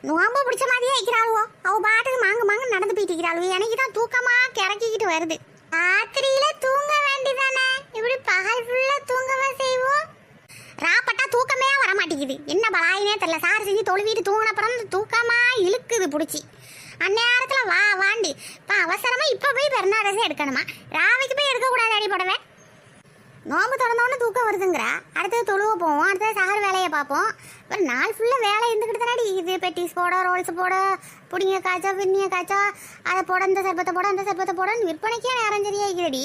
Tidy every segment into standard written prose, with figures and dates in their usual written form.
நோம்ப பிடிச்ச மாதிரியே வைக்கிறாளுவோ. அவ பாட்டுக்கு மாங்க நடந்து போயிட்டு இருக்கிறாளுவோ. எனக்கு தான் தூக்கமா கிறக்கிக்கிட்டு வருது. ராத்திரியில தூங்க வேண்டிதானே, இப்படி பகல் ஃபுல்லா தூங்கவா செய்வோம். ராப்பட்டா தூக்கமே வர மாட்டேங்குது. என்ன பலாயினே தெரியல. சார் செஞ்சு தொழுவிட்டு தூங்கின அப்புறம் தூக்கமா இழுக்குது பிடிச்சி. அந்நேரத்தில் வாண்டி இப்போ அவசரமாக இப்போ போய் பெருநாடசே எடுக்கணுமா? ராவைக்கு போய் எடுக்கக்கூடாது. அடி போடவே நோம்பு திறந்தோன்னு தூக்கம் வருதுங்கிறா. அடுத்தது தொழுவ போவோம், அடுத்தது சகர் வேலையை பார்ப்போம். அப்புறம் நாள் ஃபுல்லாக வேலை இருந்துக்கிட்டு தானே இது. பெட்டிஸ் போட, ரோல்ஸ் போட, புடிங்க காய்ச்சா பின்னிய காய்ச்சா, அதை போட, இந்த சர்பத்தை போட, அந்த சர்பத்தை போடன்னு விற்பனைக்கே நேரம் சரியா இருக்கிறடி.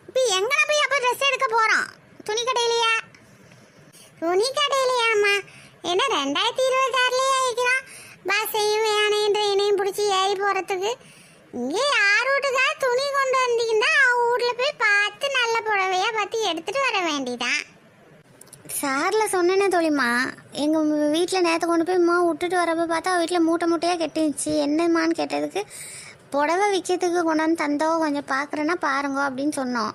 இப்போ எங்கே போய் அப்போ ட்ரெஸ் எடுக்க போகிறோம்? துணி கடையிலையா? துணி கடையிலையாம்மா? என்ன 2026 ஆகிக்கிறான். பஸ்ஸையும் வேனையும் ட்ரெயினையும் பிடிச்சி ஏறி போகிறதுக்கு. இங்கே யார் வீட்டுக்கா துணி கொண்டு வந்தீங்கன்னா அவங்க வீட்டில் போய் பார்த்து நல்ல புடவையாக பார்த்து எடுத்துகிட்டு வர வேண்டியதான். சாரில் சொன்னேனே தோழிம்மா, எங்கள் வீட்டில் நேற்று கொண்டு போய் விட்டுட்டு வரப்போ பார்த்தா வீட்டில் மூட்டை மூட்டையாக கெட்டுச்சு. என்னம்மான்னு கேட்டதுக்கு புடவை விற்கிறதுக்கு கொண்டாந்து தந்தோ கொஞ்சம் பார்க்குறேன்னா பாருங்கோ அப்படின்னு சொன்னோம்.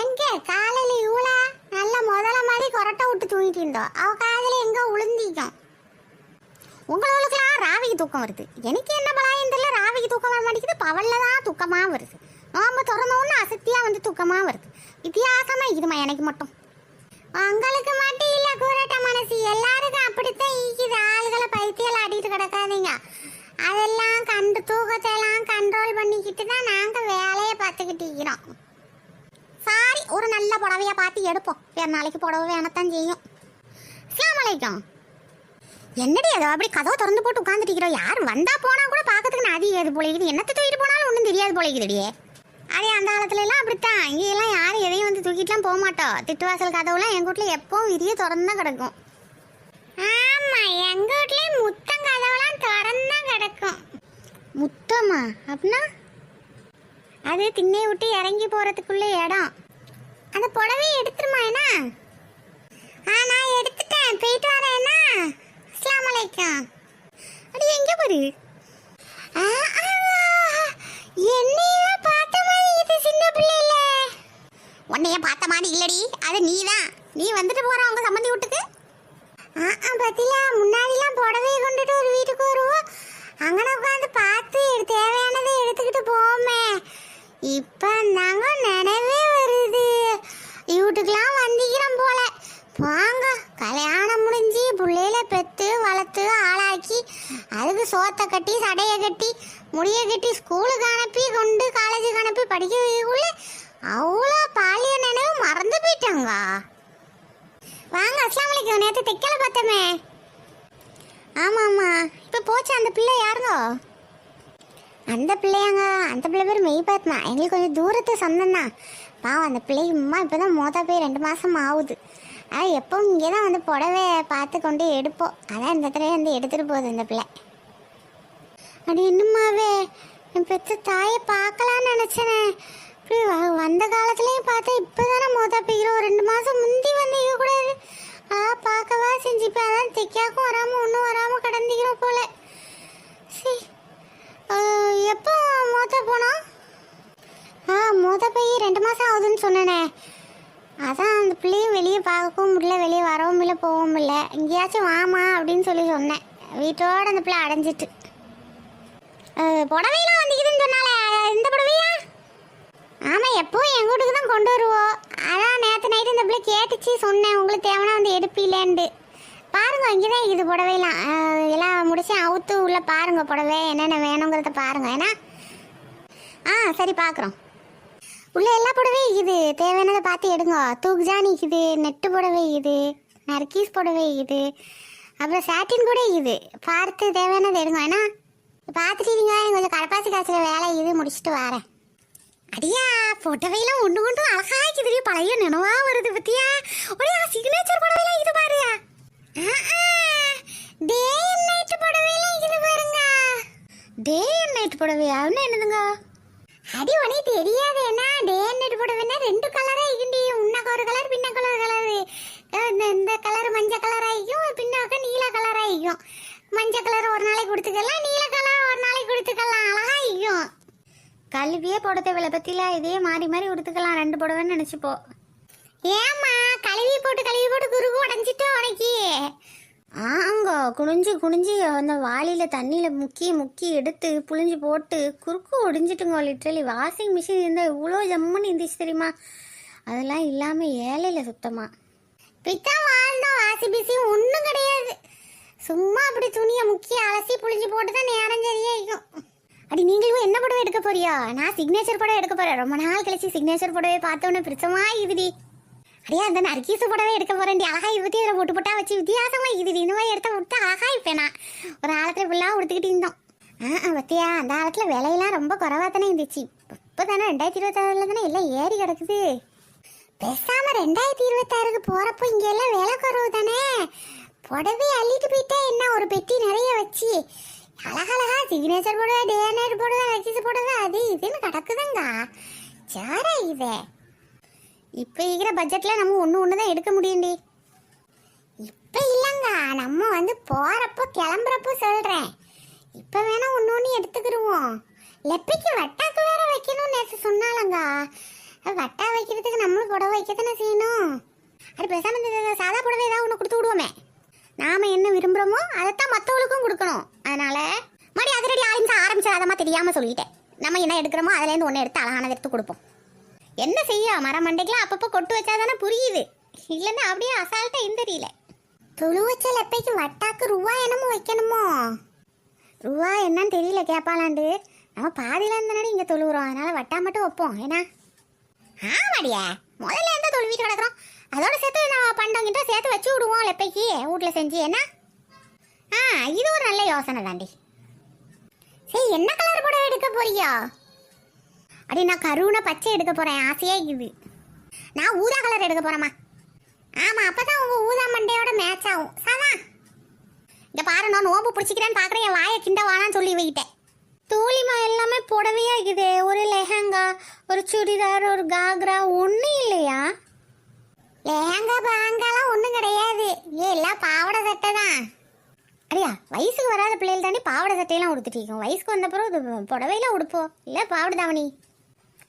எங்கே காலையில் இவ்வளோ நல்ல முதல்ல மாதிரி கொரட்டை விட்டு தூங்கிட்டு இருந்தோம். அவள் காலையில் எங்கே உளுந்திக்கும். உங்களுக்கெல்லாம் ராவிக்கு தூக்கம் வருது. எனக்கு என்ன பலாயம் தெரியல, ராவிக்கு தூக்கம் வர மாட்டேங்குது. பவலில் தான் தூக்கமாக வருது. நோம்பு திறந்தோன்னு அசத்தியாக வந்து தூக்கமாக வருது. வித்தியாசமாக இருக்குமா எனக்கு மட்டும். உங்களுக்கு மட்டும் இல்லை கூறட்ட மனசு, எல்லாருக்கும் அப்படித்தான் ஈக்குது. ஆளுகளை பைத்தியில் ஆடிட்டு கிடக்காதீங்க. அதெல்லாம் தூக்கத்தையெல்லாம் கண்ட்ரோல் பண்ணிக்கிட்டு தான் நாங்கள் வேலையை பார்த்துக்கிட்டு இருக்கிறோம். சாரி, ஒரு நல்ல புடவையாக பார்த்து எடுப்போம். வேறு நாளைக்கு புடவை வேணத்தான் செய்யும். அஸ்ஸலாமு அலைக்கும். என்னடி அதோ அப்படி கதவை திறந்து போட்டு உட்காந்துட்டு யார் வந்தா போனா கூட பார்க்கறதுக்கு நான் அதிகம் போலிக்குது. என்னத்தை தூக்கிட்டு போனாலும் ஒன்றும் தெரியாது போலிக்குதுடியே. அதே அந்த காலத்துல எல்லாம் அப்படித்தான். இங்கெல்லாம் யாரும் எதையும் வந்து தூக்கிட்டுலாம் போக மாட்டோம். திட்டுவாசல் கதவுலாம் எங்கள் வீட்டில் எப்பவும் விரிய திறந்துதான் கிடக்கும். ஆமா, எங்க வீட்லயும் முத்தம் கதவுலாம் திறந்துதான் கிடக்கும். முத்தமா அப்படின்னா? அது திண்ணை விட்டு இறங்கி போறதுக்குள்ள இடம். அந்த புடவையை எடுத்துருமா என்ன? நான் எடுத்துட்டேன், போயிட்டு வரேன் என்ன? அஸ்ஸலாமு அலைக்கும். அடி எங்க போரு? என்னைய பார்த்த மாதிரி இது சின்ன பிள்ளை இல்ல. உன்னைய பார்த்த மாதிரி இல்லடி, அது நீதான். நீ வந்துட்டு போற உங்க சம்மந்தி வீட்டுக்கு. பத்தில முன்னாடிலாம் புடவையை கொண்டுட்டு ஒரு வீட்டுக்கு வருவோம். அங்கே உட்காந்து பார்த்து தேவையானதை எடுத்துக்கிட்டு போவோமே. இப்போ நாங்க நினைவே வருது. வீட்டுக்கெல்லாம் வந்திக்கிறோம் போல. வாங்க, கல்யாணம் முடிஞ்சு பிள்ளையில பெற்று வளர்த்து ஆளாக்கி அதுக்கு சோத்தை கட்டி சடையை கட்டி முடிய கட்டி ஸ்கூலுக்கு அனுப்பி கொண்டு காலேஜுக்கு அனுப்பி படிக்க வைக்கக்குள்ள அவ்வளோ பாலிய நினைவு மறந்து போயிட்டாங்க. வாங்க, அஸ்ஸலாமு அலைக்கும். நேற்று தைக்கல பார்த்தமே. ஆமாம்மா, இப்போ போச்சு. அந்த பிள்ளை யாருங்கோ? அந்த பிள்ளையாங்க, அந்த பிள்ளை பேர் மெய்பாத்மா. எங்களுக்கு கொஞ்சம் தூரத்து சொந்தம் தான். பாவம், அந்த பிள்ளைக்கு அம்மா இப்போ தான் போய் 2 மாதம் ஆகுது. ஆனால் எப்பவும் இங்கே தான் வந்து புடவை பார்த்து கொண்டு எடுப்போம். அதான் இந்த தடவை வந்து எடுத்துகிட்டு போகுது இந்த பிள்ளை. அப்படி இன்னுமாவே என் பெற்ற தாயை பார்க்கலான்னு நினச்சேனே. இப்படி வந்த காலத்துலேயும் பார்த்தா இப்போ தானே போய்க்கிறோம். 2 மாதம் முந்தி வந்து கூடாது. பார்க்கவா செஞ்சு இப்போ அதான் தைக்காக்கும் வராமல் ஒன்றும் வராமல் கடந்திக்கிறோம் போல. சரி, எப்போ போனோம்? போய் 2 மாதம் ஆகுதுன்னு சொன்னேனே. அதான் அந்த பிள்ளையும் வெளியே பார்க்கவும் முடியல, வெளியே வரவும் இல்லை, போகவும் இல்லை. எங்கேயாச்சும் வாமா அப்படின்னு சொல்லி சொன்னேன். வீட்டோடு அந்த பிள்ளை அடைஞ்சிட்டு. புடவையெல்லாம் வந்துக்குதுன்னு சொன்னால, இந்த புடவையா? ஆமாம், எப்பவும் எங்கள் வீட்டுக்கு தான் கொண்டு வருவோம். அதான் நேற்று நைட்டு இந்த பிள்ளை கேட்டுச்சு, சொன்னேன் உங்களுக்கு தேவைன்னா வந்து எடுப்பீங்களேன்ட்டு. பாருங்க, இங்கே தான் இது புடவைலாம் எல்லாம் முடிச்சு அவுத்து உள்ள பாருங்க. புடவை என்னென்ன வேணுங்கிறத பாருங்க. ஏன்னா சரி பார்க்குறோம். உள்ள எல்லா புடவையும் இது தேவையானதை பார்த்து எடுங்க. தூக்குஜானி இது, நெட்டு புடவை இது, நர்கீஸ் புடவை இது, அப்புறம் சாட்டின் கூட இது. பார்த்து தேவையானது எடுங்க. ஏன்னா பார்த்துட்டீங்க, கொஞ்சம் கடப்பாசி காய்ச்சல் வேலை இது முடிச்சுட்டு வரேன். அடியா, புடவையெல்லாம் ஒன்று கொண்டு அழகாய்க்குது. பழைய நினைவா வருது பத்தியா? ஒரே சிக்னேச்சர் புடவைலாம் இது பாருயா. டே அண்ட் நைட் புடவைலாம் இது பாருங்க. டே அண்ட் நைட் புடவையா? என்னதுங்க? அடி உனக்கு தெரியாது என்ன? டே அண்ட் நைட் புடவைன்னா 2 கலரா இருக்குண்டி. உன்னக்கு ஒரு கலர், பின்னக்கு ஒரு கலரு. இந்த கலர் மஞ்சள் கலர் ஆகிக்கும், பின்னாக்க நீல கலர் ஆகிக்கும். மஞ்சள் கலர் ஒரு நாளைக்கு கொடுத்துக்கலாம், நீல கலர் ஒரு நாளைக்கு கொடுத்துக்கலாம். அழகா ஆகிக்கும். கல்வியே போட தேவையில்ல பத்தில, இதே மாறி மாறி கொடுத்துக்கலாம். 2 புடவைன்னு நினச்சிப்போ. ஏம்மா, கழுவி போட்டு குறுகு உடஞ்சிட்டு உனக்கு? ஆங்க குனிஞ்சு குனிஞ்சு அந்த வாளியில் தண்ணியில் முக்கி முக்கி எடுத்து புழிஞ்சு போட்டு குறுக்கு ஒடிஞ்சிட்டுங்க. லிட்ரலி வாஷிங் மிஷின் இருந்தால் இவ்வளோ ஜம்முன்னு இருந்துச்சு தெரியுமா? அதெல்லாம் இல்லாமல் ஏழையில் சுத்தமாக பித்தா வாழ்ந்தோம். வாஷிங் மிஷின் ஒன்றும் கிடையாது. சும்மா அப்படி துணியை முக்கி அலசி புழிஞ்சு போட்டு தான் நேரம் சரியே இருக்கும். அடி நீங்களும் என்ன புடவை எடுக்க போறியா? நான் சிக்னேச்சர் புடவை எடுக்க போகிறேன். ரொம்ப நாள் கழிச்சு சிக்னேச்சர் புடவை பார்த்தோன்னே பிடிச்சமா இதுடி. அடியா அந்த நறுக்கீசு புடவை எடுக்க போறேன்டி. அழகா இருபத்தி இதில் போட்டு போட்டா வச்சு வித்தியாசமா இதுடி. இந்த மாதிரி எடுத்த விட்டு அழகா இருப்பேன். நான் ஒரு காலத்துல ஃபுல்லாக உடுத்துக்கிட்டு இருந்தோம். பத்தியா அந்த காலத்துல விலையெல்லாம் ரொம்ப குறைவா தானே இருந்துச்சு. இப்போ தானே 2026 தானே எல்லாம் ஏறி கிடக்குது. பேசாம 2026க்கு போறப்போ இங்க எல்லாம் விலை குறவு தானே. புடவை அள்ளிட்டு போயிட்டா என்ன, ஒரு பெட்டி நிறைய வச்சு அழகழகா சிக்னேச்சர் புடவை, டே நைட் புடவை, நக்கீசு புடவை, அது இதுன்னு கிடக்குதுங்க. சாரா இதே இப்போ இருக்கிற பட்ஜெட்டில் நம்ம ஒன்று தான் எடுக்க முடியும்டி. இப்போ இல்லைங்க, நம்ம வந்து போகிறப்போ கிளம்புறப்போ சொல்கிறேன். இப்போ வேணா ஒன்று எடுத்துக்கிடுவோம். லெப்பைக்கு வட்டாக்கு வேற வைக்கணும்னு நேற்று சொன்னாலங்க. வட்டா வைக்கிறதுக்கு நம்மளும் புடவை வைக்கத்தானே செய்யணும். அது பேசாமல் இந்த சாதா புடவை ஏதாவது ஒன்று கொடுத்து விடுவோமே. நாம் என்ன விரும்புகிறோமோ அதைத்தான் மற்றவங்களுக்கும் கொடுக்கணும். அதனால் மறுபடி அதிரடி ஆரம்பிச்சாதமாக தெரியாமல் சொல்லிட்டேன். நம்ம என்ன எடுக்கிறோமோ அதுலேருந்து ஒன்று எடுத்து அழகானதை எடுத்து கொடுப்போம். என்ன செய்ய, மரம் மண்டைக்கெல்லாம் அப்பப்போ கொட்டு வச்சாதானே புரியுது. இல்லைன்னா அப்படியே அசால்ட்டா தெரியல. துளு வச்ச லெப்பைக்கு வட்டாக்கு ரூபா என்னமோ வைக்கணுமோ. ரூபா என்னன்னு தெரியல கேட்பாளாண்டு. நம்ம பாதியில இருந்தானே இங்கே தொழுவுறோம். அதனால வட்டா மட்டும் வைப்போம். ஏன்னா ஆமாடியா முதல்ல எந்த தொழு வீட்டு கிடக்குறோம். அதோட சேர்த்து நான் பண்டங்கிட்ட சேர்த்து வச்சு விடுவோம் லெப்பைக்கு வீட்டில் செஞ்சு. என்ன இது ஒரு நல்ல யோசனை தாண்டி. சரி என்ன கலர் புடவை எடுக்க போறியா? அடி நான் கருணை பச்சை எடுக்க போகிறேன். ஆசையாக இருக்குது. நான் ஊதா கலர் எடுக்க போகிறேம்மா. ஆமாம் அப்போ தான் உங்கள் ஊதா மண்டையோட மேட்ச் ஆகும். சாமா இங்கே பாரு, நான் நோம்பு பிடிச்சிக்கிறேன்னு பார்க்குறேன். என் வாயை கிண்ட வானான்னு சொல்லி வைக்கிட்டேன். தோழிமா எல்லாமே புடவையாக இருக்குது. ஒரு லெஹங்கா, ஒரு சுடிதார், ஒரு காக்ரா, ஒன்றும் இல்லையா? லெஹங்கா பாங்காலாம் ஒன்றும் கிடையாது. எல்லாம் பாவாடை சட்டை தான். அடியா வயசுக்கு வராத பிள்ளைகள் தாண்டி பாவாடை சட்டையெல்லாம் உடுத்துட்டு இருக்கோம். வயசுக்கு வந்தப்பறம் இது புடவையெல்லாம் உடுப்போம். இல்லை பாவாடை தாவணி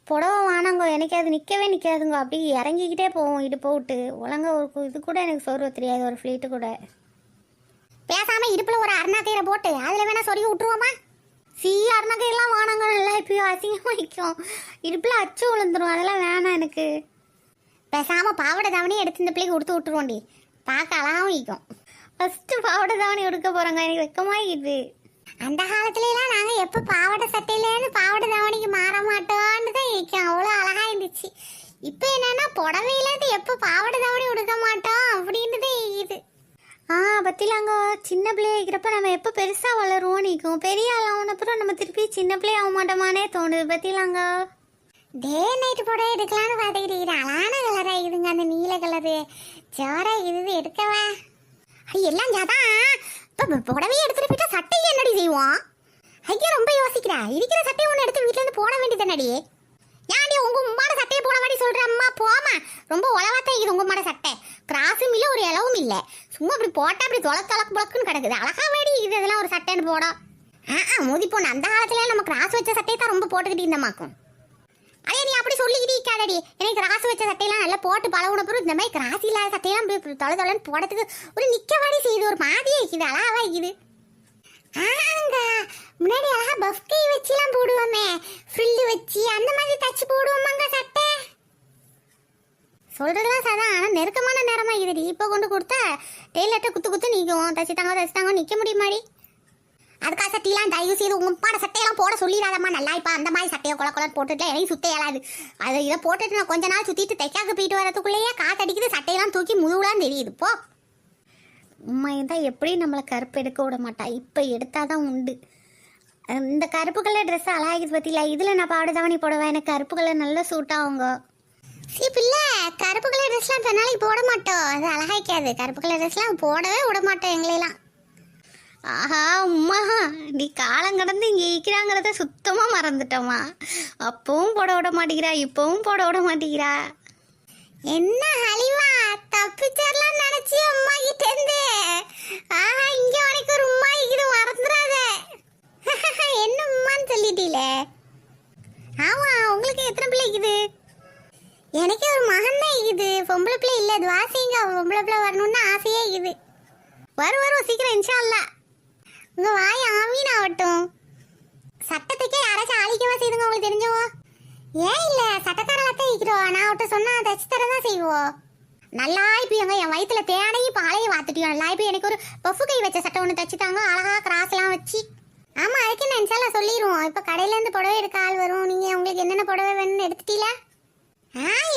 புடவை வானாங்கோ. எனக்கு அது நிற்கவே நிற்காதுங்கோ. அப்படி இறங்கிக்கிட்டே போவோம். இது போட்டு ஒழுங்கா ஒரு இது கூட எனக்கு சொருவ தெரியாது. ஒரு ஃப்ளீட்டு கூட பேசாமல் இடுப்பில் ஒரு அருணாக்கயிறை போட்டு அதில் வேணா சொருகி விட்டுருவோமா? அருணாக்கயிறெல்லாம் வானாங்க. நல்லா இப்பயும் அசிங்கமாக வைக்கும். இடுப்பில் அச்சு விழுந்துரும். அதெல்லாம் வேணாம் எனக்கு. பேசாமல் பாவாடை தாவணியை எடுத்து இந்த பிள்ளைக்கு கொடுத்து விட்டுருவோண்டி. பார்க்க அழகாகவும் வைக்கும். ஃபஸ்ட்டு பாவாடை தாவணி எடுக்க போகிறாங்க. எனக்கு வெக்கமாகிது. அந்த காலத்துலலாம் நாங்கள் எப்போ பாவாடை சட்டையிலேருந்து பாவாடை தாவணிக்கு மாற மாட்டோன்னு தான் இருக்கோம். அவ்வளோ அழகாக இருந்துச்சு. இப்போ என்னன்னா புடவையிலேருந்து எப்போ பாவாடை தாவணி உடுக்க மாட்டோம் அப்படின்னு தான் இருக்குது. பத்திலாங்க சின்ன பிள்ளைய இருக்கிறப்ப நம்ம எப்போ பெருசாக வளருவோம் நிற்கும். பெரிய ஆள் ஆனப்புறம் நம்ம திருப்பி சின்ன பிள்ளைய ஆக மாட்டோமானே தோணுது. பத்திலாங்க டே நைட்டு புடவை எடுக்கலான்னு பார்த்துக்கிட்டு அழகான கலராக இருக்குதுங்க. அந்த நீல கலரு ஜோராக இருக்குது. எடுக்கவா எல்லாம் ஜாதான். இப்போ புடவையை எடுத்துட்டு போயிட்டா சட்டையை என்னடி செய்வோம்? ஐயா ரொம்ப யோசிக்கிறா. இருக்கிற சட்டையை ஒன்று எடுத்து வீட்டிலேருந்து போட வேண்டியதானடி. ஏன்டி உங்கள் உம்மாட சட்டையை போட வேண்டி சொல்கிறேன். அம்மா போமா, ரொம்ப உழவாத்தான் இது உங்கள் உம்மாட சட்டை. கிராஸும் இல்லை, ஒரு இலவும் இல்லை. சும்மா அப்படி போட்டால் அப்படி தொலைக்கு புழக்குன்னு கிடக்குது. அழகா வேடி இது இதெல்லாம் ஒரு சட்டைன்னு போடும். மோதி போன அந்த காலத்துல நம்ம கிராஸ் வச்ச சட்டையை தான் ரொம்ப போட்டுக்கிட்டு இருந்தமாக்கும். அதே நீ அப்படி சொல்லிக்கிட்டு இருக்காதடி. எனக்கு கிராஸ் வச்ச சட்டையெல்லாம் நல்லா போட்டு பழகுனப்புறம் இந்த மாதிரி கிராஸ் இல்லாத சட்டையெல்லாம் தொலைன்னு போடுறதுக்கு ஒரு நிற்கவாடி செய்யுது. ஒரு மாதிரியே இருக்குது. அழகாவா இருக்குது. முன்னாடி அழகா பஃப்கை வச்சுலாம் போடுவோமே, ஃப்ரில்லு வச்சு அந்த மாதிரி தச்சு போடுவோமாங்க சட்டை. சொல்றதுலாம் சாதா, ஆனால் நெருக்கமான நேரமா இதுடி. இப்போ கொண்டு கொடுத்தா டெய்லர்ட்ட குத்து நிற்கும். தச்சுத்தாங்க நிற்க முடியுமாடி? அதுக்காக சட்டையெல்லாம் தயவு செய்து உங்கள் பாட சட்டையெல்லாம் போட சொல்லிடாதம்மா. நல்லா இப்போ அந்த மாதிரி சட்டையை கொலை போட்டுட்டு எனக்கு சுத்த இயலாது. அதை இதை போட்டுட்டு நான் கொஞ்ச நாள் சுற்றிட்டு தைக்காக போயிட்டு வரதுக்குள்ளேயே காத்தடிக்குது. சட்டையெல்லாம் தூக்கி முதுகுலாம் தெரியுது. போ உண்மையை தான் எப்படி நம்மளை கருப்பு எடுக்க விட மாட்டா. இப்போ எடுத்தால் தான் உண்டு. இந்த கருப்பு கலர் ட்ரெஸ் அழகாகிது பற்றில. இதில் நான் பாவாடை தாவணி போடுவேன். எனக்கு கருப்பு கலர் நல்லா சூட் ஆகுங்க. பிள்ளை கருப்பு கலர் ட்ரெஸ்லாம் இப்போ நாளைக்கு போட மாட்டோம். அது அழகாய்க்காது. கருப்பு கலர் ட்ரெஸ்லாம் போடவே விட மாட்டோம் எங்களெல்லாம். ஆஹா உம்மா, நீ காலம் கடந்து இங்கே இருக்கிறாங்கிறத சுத்தமாக மறந்துட்டோமா. அப்பவும் போட விட மாட்டேங்கிறா, இப்பவும் போட விட மாட்டேங்கிறா. என்ன ஹலிவா தப்பிச்சரலாம் நினைச்சி அம்மா கிட்ட இருந்து. ஆஹா இங்க உனக்கு ஒரு உம்மா இது மறந்துடாத. என்ன உம்மான்னு சொல்லிட்டீல. ஆமா உங்களுக்கு எத்தனை பிள்ளை இருக்குது? எனக்கு ஒரு மகன் தான் இருக்குது. பொம்பளை பிள்ளை இல்லை. துவாசிங்க பொம்பளை பிள்ளை வரணும்னு ஆசையே இருக்குது. வரும் சீக்கிரம் இன்ஷா அல்லாஹ். உங்க வாய் ஆமீன் ஆகட்டும். சட்டத்துக்கே யாராச்சும் ஆளிக்கவா செய்துங்க உங்களுக்கு தெரிஞ்சவோ? ஏன் இல்ல சட்டக்காரத்தை இருக்கிறோம். நான் அவட்ட சொன்னா தச்சு தரதான் செய்வோம். நல்லா இப்போ என் வயிற்றுல தேனையும் பாலையும் வாத்துட்டியும். நல்லா இப்போ எனக்கு ஒரு பஃபு கை வச்ச சட்டை ஒன்று தச்சுட்டாங்க, அழகா கிராஸ்லாம் வச்சு. ஆமா அதுக்கு நான் இன்ஷால்லா சொல்லிடுவோம். இப்போ கடையிலேருந்து புடவை எடுக்க ஆள் வரும். நீங்க உங்களுக்கு என்னென்ன புடவை வேணும்னு எடுத்துட்டீங்களா?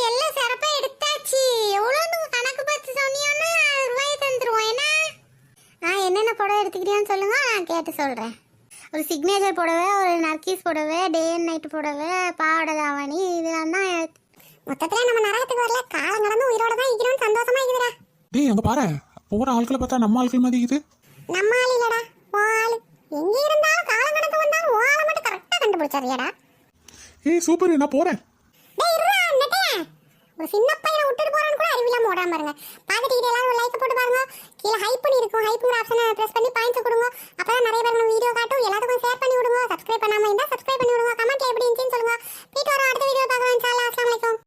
எல்லாம் சிறப்பா எடுத்தாச்சு. எவ்வளோன்னு கணக்கு பார்த்து சொன்னீங்கன்னா ரூபாயை தந்துருவோம். என்ன என்னென்ன புடவை எடுத்துக்கிறியான்னு சொல்லுங்க, நான் கேட்டு சொல்றேன். ஒரு சிக்னேச்சர் புடவை, ஒரு நர்கீஸ் புடவை, டே அண்ட் நைட் புடவை, பாவாடை தாவணி, இதெல்லாம் தான். மொத்தத்துல நம்ம நரகத்துக்கு வரல, காலம் கடந்து உயிரோட தான் இருக்கிறோம். சந்தோஷமா இருக்குதுடா. டேய் அங்க பாரு, போற ஆட்களை பார்த்தா நம்ம ஆட்கள் மாதிரி இருக்குது. நம்ம ஆள் இல்லடா, ஆள். எங்க இருந்தாலும் காலம் கடந்து வந்தாலும் ஆளை மட்டும் கரெக்டா கண்டுபிடிச்சாரியாடா. ஏய் சூப்பர், நான் போறேன். டேய் இருடா நெட்டே, ஒரு சின்ன பையனை விட்டுட்டு போறான்னு கூட அறிவில்லாம ஓடாம பாருங்க. பாத்துட்டு எல்லாரும் லைக் போட்டு பாருங்க. கீழே ஹைப் பண்ணி இருக்கும், ஹைப்ங்கிற ஆப்ஷனை பிரஸ் பண்ணி பாயிண்ட்ஸ் கொடுங்க. அப்பதான் நிறைய பேர்